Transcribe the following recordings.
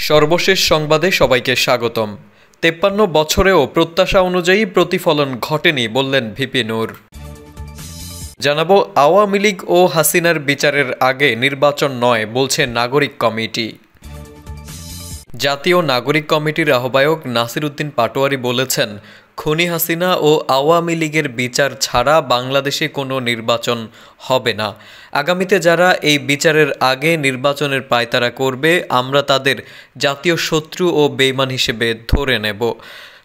সর্বশেষ সংবাদে সবাইকে স্বাগতম। ৫৩ বছরেও প্রত্যাশা অনুযায়ী প্রতিফলন ঘটেনি বললেন ভিপি নূর। জানাবো আওয়ামী লীগ ও হাসিনার বিচারের আগে নির্বাচন নয় বলছে নাগরিক কমিটি। জাতীয় নাগরিক কমিটির আহ্বায়ক নাসির উদ্দিন পাটোয়ারি বলেছেন, খুনি হাসিনা ও আওয়ামী লীগের বিচার ছাড়া বাংলাদেশে কোনো নির্বাচন হবে না। আগামীতে যারা এই বিচারের আগে নির্বাচনের পায়তারা করবে, আমরা তাদের জাতীয় শত্রু ও বেঈমান হিসেবে ধরে নেব।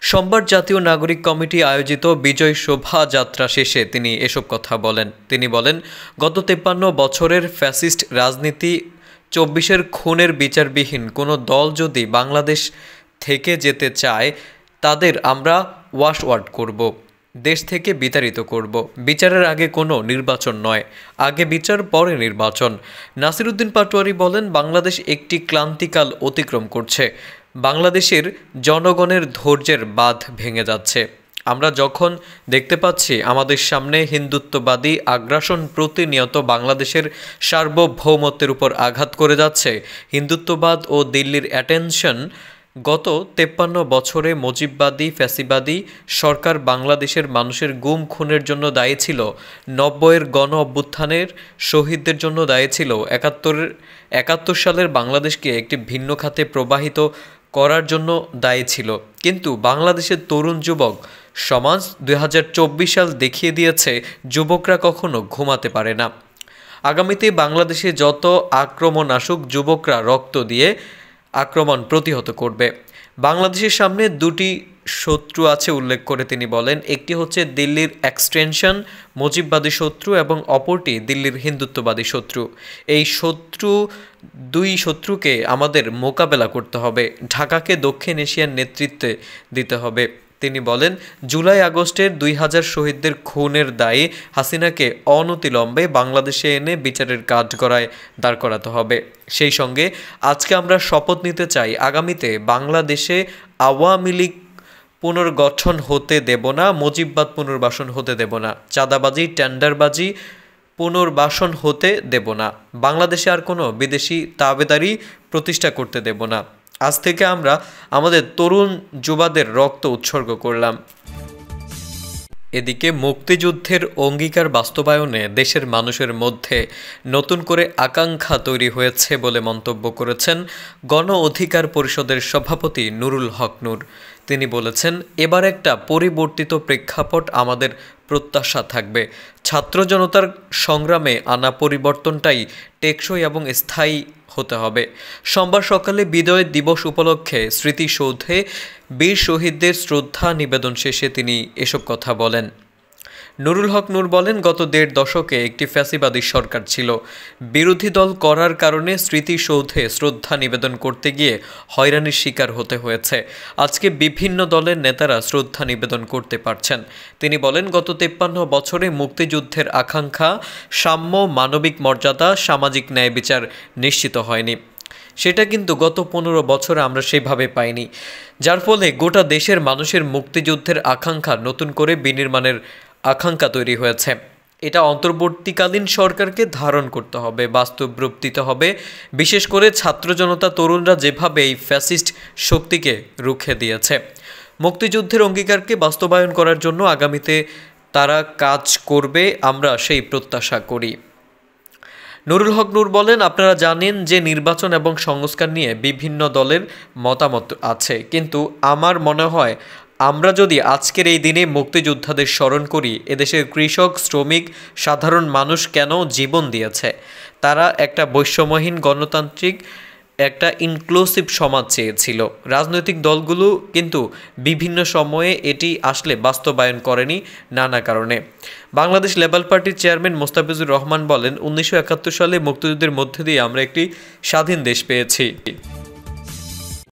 সোমবার জাতীয় নাগরিক কমিটি আয়োজিত বিজয় শোভাযাত্রা শেষে তিনি এসব কথা বলেন। তিনি বলেন, গত ৫৩ বছরের ফ্যাসিস্ট রাজনীতি ২৪-এর খুনের বিচারবিহীন কোনো দল যদি বাংলাদেশ থেকে যেতে চায়, তাদের আমরা ওয়াশআউট করব, দেশ থেকে বিতাড়িত করব। বিচারের আগে কোনো নির্বাচন নয়, আগে বিচার পরে নির্বাচন। নাসির উদ্দিন পাটোয়ারি বলেন, বাংলাদেশ একটি ক্লান্তিকাল অতিক্রম করছে। বাংলাদেশের জনগণের ধৈর্যের বাঁধ ভেঙে যাচ্ছে। আমরা যখন দেখতে পাচ্ছি আমাদের সামনে হিন্দুত্ববাদী আগ্রাসন প্রতিনিয়ত বাংলাদেশের সার্বভৌমত্বের উপর আঘাত করে যাচ্ছে, হিন্দুত্ববাদ ও দিল্লির অ্যাটেনশন গত ৫৩ বছরে মুজিববাদী ফ্যাসিবাদী সরকার বাংলাদেশের মানুষের গুম খুনের জন্য দায়ী ছিল, ৯০-এর গণ অভ্যুত্থানের শহীদদের জন্য দায়ী ছিল, ৭১ সালের বাংলাদেশকে একটি ভিন্ন খাতে প্রবাহিত করার জন্য দায়ী ছিল। কিন্তু বাংলাদেশের তরুণ যুবক সমাজ ২০২৪ সাল দেখিয়ে দিয়েছে, যুবকরা কখনো ঘুমাতে পারে না। আগামীতে বাংলাদেশে যত আক্রমণ আসুক, যুবকরা রক্ত দিয়ে আক্রমণ প্রতিহত করবে। বাংলাদেশের সামনে দুটি শত্রু আছে উল্লেখ করে তিনি বলেন, একটি হচ্ছে দিল্লির এক্সটেনশন মুজিববাদী শত্রু এবং অপরটি দিল্লির হিন্দুত্ববাদী শত্রু। এই দুই শত্রুকে আমাদের মোকাবেলা করতে হবে। ঢাকাকে দক্ষিণ এশিয়ার নেতৃত্বে দিতে হবে। তিনি বলেন, জুলাই আগস্টের ২০০০ শহীদদের খুনের দায়ে হাসিনাকে অনতিবিলম্বে বাংলাদেশে এনে বিচারের কাঠগড়ায় দাঁড় করাতে হবে। সেই সঙ্গে আজকে আমরা শপথ নিতে চাই, আগামীতে বাংলাদেশে আওয়ামী লীগ পুনর্গঠন হতে দেব না, মুজিববাদ পুনর্বাসন হতে দেব না, চাঁদাবাজি টেন্ডারবাজি পুনর্বাসন হতে দেব না, বাংলাদেশে আর কোনো বিদেশি তাবেদারি প্রতিষ্ঠা করতে দেব না। আজ থেকে আমরা আমাদের তরুণ যুবাদের রক্ত উৎসর্গ করলাম। এদিকে মুক্তিযুদ্ধের অঙ্গীকার বাস্তবায়নে দেশের মানুষের মধ্যে নতুন করে আকাঙ্ক্ষা তৈরি হয়েছে বলে মন্তব্য করেছেন গণ অধিকার পরিষদের সভাপতি নুরুল হক নূর। তিনি বলেছেন, এবার একটা পরিবর্তিত প্রেক্ষাপট আমাদের প্রত্যাশা থাকবে। ছাত্র জনতার সংগ্রামে আনা পরিবর্তনটাই টেকসই এবং স্থায়ী হতে হবে। সোমবার সকালে বিজয় দিবস উপলক্ষে স্মৃতিসৌধে বীর শহীদদের শ্রদ্ধা নিবেদন শেষে তিনি এসব কথা বলেন। নুরুল হক নূর বলেন, গত ১.৫ দশকে একটি ফ্যাসিবাদী সরকার ছিল। বিরোধী দল করার কারণে স্মৃতিসৌধে শ্রদ্ধা নিবেদন করতে গিয়ে হয়রানির শিকার হতে হয়েছে। আজকে বিভিন্ন দলের নেতারা শ্রদ্ধা নিবেদন করতে পারছেন। তিনি বলেন, গত ৫৩ বছরে মুক্তিযুদ্ধের আকাঙ্ক্ষা, সাম্য, মানবিক মর্যাদা, সামাজিক ন্যায় বিচার নিশ্চিত হয়নি। সেটা কিন্তু গত ১৫ বছরে আমরা সেভাবে পাইনি, যার ফলে গোটা দেশের মানুষের মুক্তিযুদ্ধের আকাঙ্ক্ষা নতুন করে বিনির্মাণের আকাঙ্ক্ষা তৈরি হয়েছে। এটা অন্তর্বর্তীকালীন সরকারকে ধারণ করতে হবে, বাস্তব রূপ দিতে হবে। বিশেষ করে ছাত্র জনতা, তরুণরা যেভাবে এই ফ্যাসিস্ট শক্তিকে রুখে দিয়েছে, মুক্তিযুদ্ধের অঙ্গীকারকে বাস্তবায়ন করার জন্য আগামীতে তারা কাজ করবে, আমরা সেই প্রত্যাশা করি। নুরুল হক নূর বলেন, আপনারা জানেন যে নির্বাচন এবং সংস্কার নিয়ে বিভিন্ন দলের মতামত আছে, কিন্তু আমার মনে হয় আমরা যদি আজকের এই দিনে মুক্তিযোদ্ধাদের স্মরণ করি, এদেশের কৃষক, শ্রমিক, সাধারণ মানুষ কেন জীবন দিয়েছে, তারা একটা বৈষম্যহীন গণতান্ত্রিক একটা ইনক্লুসিভ সমাজ চেয়েছিল। রাজনৈতিক দলগুলো কিন্তু বিভিন্ন সময়ে এটি আসলে বাস্তবায়ন করেনি নানা কারণে। বাংলাদেশ লেবার পার্টির চেয়ারম্যান মোস্তাফিজুর রহমান বলেন, ১৯৭১ সালে মুক্তিযুদ্ধের মধ্যে দিয়ে আমরা একটি স্বাধীন দেশ পেয়েছি।